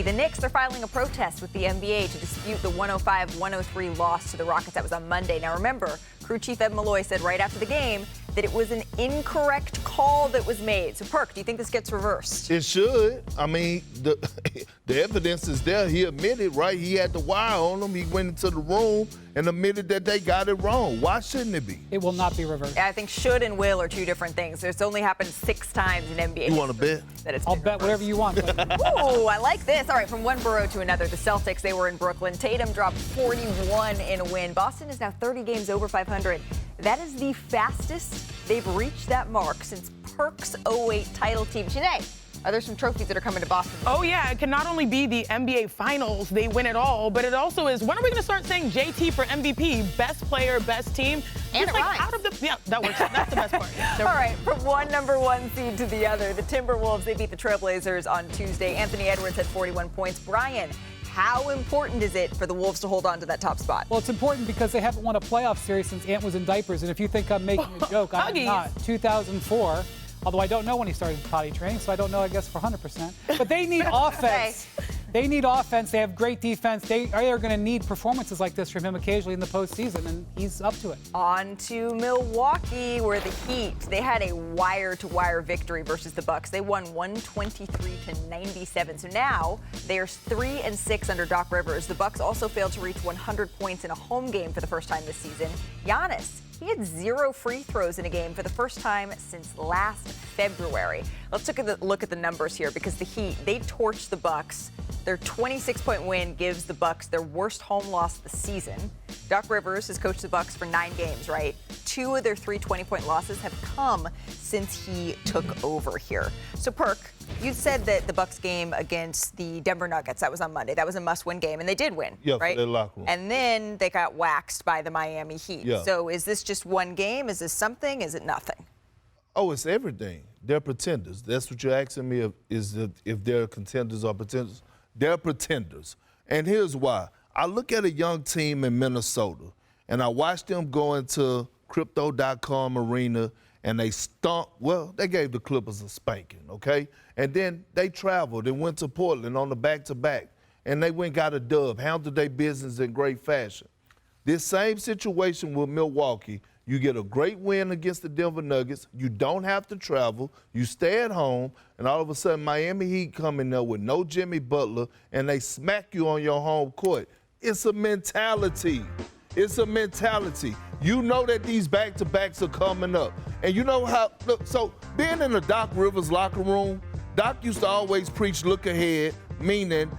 The Knicks are filing a protest with the NBA to dispute the 105-103 loss to the Rockets. That was on Monday. Now remember, crew chief Ed Malloy said right after the game that it was an incorrect call that was made. So, Perk, do you think this gets reversed? It should. I mean, the evidence is there. He admitted, right? He had the wire on him. He went into the room and admitted that they got it wrong. Why shouldn't it be? It will not be reversed. I think should and will are two different things. It's only happened 6 times in NBA. You want to bet? I'll bet whatever you want. Ooh, I like this. All right, from one borough to another. The Celtics, they were in Brooklyn. Tatum dropped 41 in a win. Boston is now 30 games over 500. That is the fastest they've reached that mark since Perk's 08 title team. Chiney, are there some trophies that are coming to Boston? Oh, yeah. It can not only be the NBA Finals, they win it all, but it also is, when are we going to start saying JT for MVP? Best player, best team? And it's like out of the, yeah, that works. That's the best part. All right, from one number 1 seed to the other, the Timberwolves, they beat the Trailblazers on Tuesday. Anthony Edwards had 41 points. Brian, how important is it for the Wolves to hold on to that top spot? Well, it's important because they haven't won a playoff series since Ant was in diapers. And if you think I'm making a joke, I'm not. 2004, although I don't know when he started potty training, so I don't know, I guess, for 100%. But they need offense. They need offense. They have great defense. They are going to need performances like this from him occasionally in the postseason, and he's up to it. On to Milwaukee, where the Heat, they had a wire-to-wire victory versus the Bucks. They won 123-97. So now they are 3-6 under Doc Rivers. The Bucks also failed to reach 100 points in a home game for the first time this season. Giannis, he had 0 free throws in a game for the first time since last February. Let's look at the numbers here, because the Heat, they torched the Bucks. Their 26-point win gives the Bucks their worst home loss of the season. Doc Rivers has coached the Bucks for 9 games, right? 2 of their 3 20-point losses have come since he took over here. So, Perk, you said that the Bucks game against the Denver Nuggets, that was on Monday, that was a must-win game, and they did win, right? For their locker room. And then they got waxed by the Miami Heat. Yeah. So is this just one game? Is this something? Is it nothing? Oh, it's everything. They're pretenders. That's what you're asking me, if they're contenders or pretenders. They're pretenders. And here's why. I look at a young team in Minnesota, and I watch them go into Crypto.com arena, and they they gave the Clippers a spanking, okay? And then they traveled and went to Portland on the back-to-back, and they went and got a dub, handled their business in great fashion. This same situation with Milwaukee, you get a great win against the Denver Nuggets. You don't have to travel. You stay at home, and all of a sudden Miami Heat come in there with no Jimmy Butler, and they smack you on your home court. It's a mentality. It's a mentality. You know that these back-to-backs are coming up. And you know how, look, so being in the Doc Rivers locker room, Doc used to always preach look ahead, meaning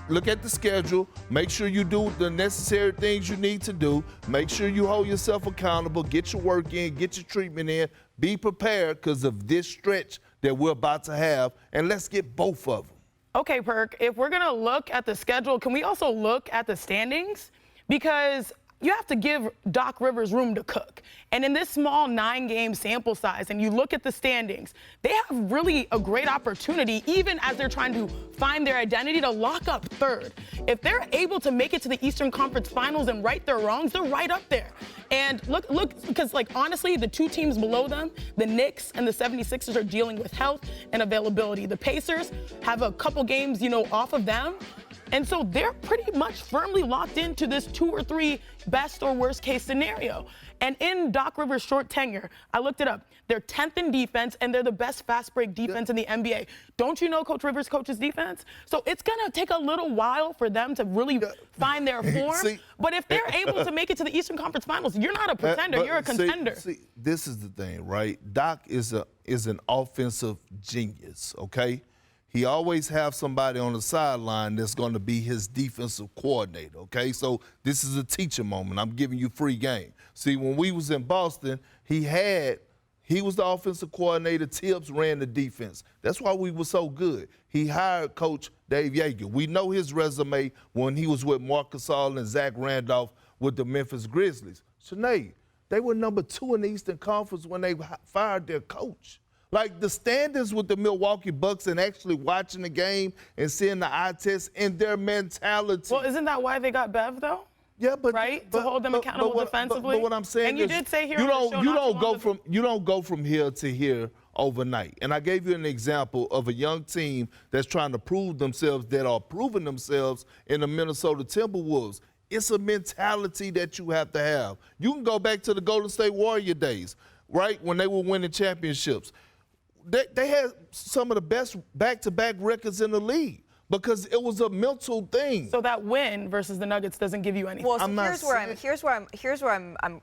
look at the schedule, make sure you do the necessary things you need to do, make sure you hold yourself accountable, get your work in, get your treatment in, be prepared because of this stretch that we're about to have, and let's get both of them. Okay, Perk, if we're going to look at the schedule, can we also look at the standings? Because you have to give Doc Rivers room to cook. And in this small 9-game sample size, and you look at the standings, they have really a great opportunity, even as they're trying to find their identity, to lock up third. If they're able to make it to the Eastern Conference Finals and right their wrongs, they're right up there. And look, because, like, honestly, the 2 teams below them, the Knicks and the 76ers, are dealing with health and availability. The Pacers have a couple games, off of them. And so they're pretty much firmly locked into this 2 or 3 best or worst case scenario. And in Doc Rivers' short tenure, I looked it up. They're 10th in defense, and they're the best fast break defense in the NBA. Don't you know Coach Rivers coaches defense? So it's going to take a little while for them to really find their form. But if they're able to make it to the Eastern Conference Finals, you're not a pretender, you're a contender. See, this is the thing, right? Doc is an offensive genius, okay? He always have somebody on the sideline that's going to be his defensive coordinator, okay? So this is a teacher moment. I'm giving you free game. See, when we was in Boston, he was the offensive coordinator. Tibbs ran the defense. That's why we were so good. He hired Coach Dave Yeager. We know his resume when he was with Marc Gasol and Zach Randolph with the Memphis Grizzlies. Sinead, they were number 2 in the Eastern Conference when they fired their coach. Like, the standards with the Milwaukee Bucks and actually watching the game and seeing the eye test and their mentality. Well, isn't that why they got Bev, though? Yeah, but to hold them accountable defensively. But what I'm saying and you is, did say here you on the show don't go from here to here overnight. And I gave you an example of a young team that's trying to prove themselves, that are proving themselves in the Minnesota Timberwolves. It's a mentality that you have to have. You can go back to the Golden State Warrior days, right, when they were winning championships. They had some of the best back-to-back records in the league because it was a mental thing. So that win versus the Nuggets doesn't give you anything. Well, so here's where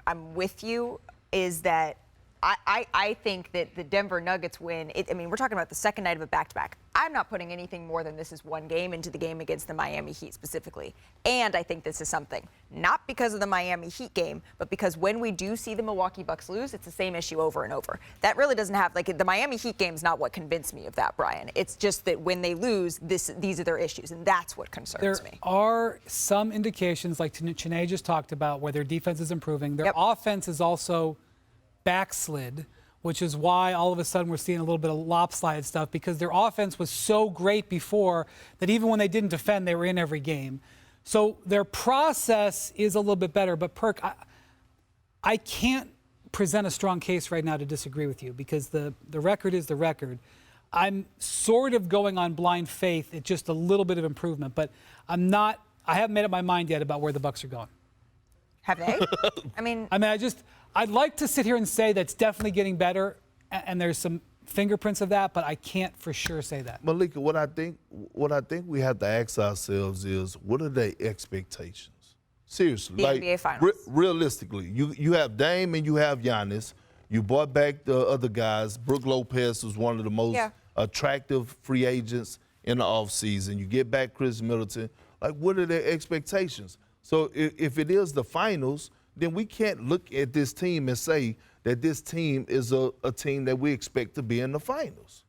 I'm with you, is that I think that the Denver Nuggets win, I mean, we're talking about the second night of a back-to-back. I'm not putting anything more than this is one game into the game against the Miami Heat specifically. And I think this is something, not because of the Miami Heat game, but because when we do see the Milwaukee Bucks lose, it's the same issue over and over. That really doesn't have, like, the Miami Heat game is not what convinced me of that, Brian. It's just that when they lose, these are their issues, and that's what concerns me. There are some indications, like Chiney just talked about, where their defense is improving. Their offense is also backslid, which is why all of a sudden we're seeing a little bit of lopsided stuff, because their offense was so great before that even when they didn't defend, they were in every game. So their process is a little bit better. But, Perk, I can't present a strong case right now to disagree with you, because the record is the record. I'm sort of going on blind faith. It's just a little bit of improvement. But I haven't made up my mind yet about where the Bucks are going. Have they? I'd like to sit here and say that's definitely getting better, and there's some fingerprints of that, but I can't for sure say that. Malika, what I think we have to ask ourselves is, what are their expectations? Seriously, the NBA Finals. Realistically, you have Dame and you have Giannis. You brought back the other guys. Brook Lopez was one of the most attractive free agents in the offseason. You get back Chris Middleton. Like, what are their expectations? So if it is the finals, then we can't look at this team and say that this team is a team that we expect to be in the finals.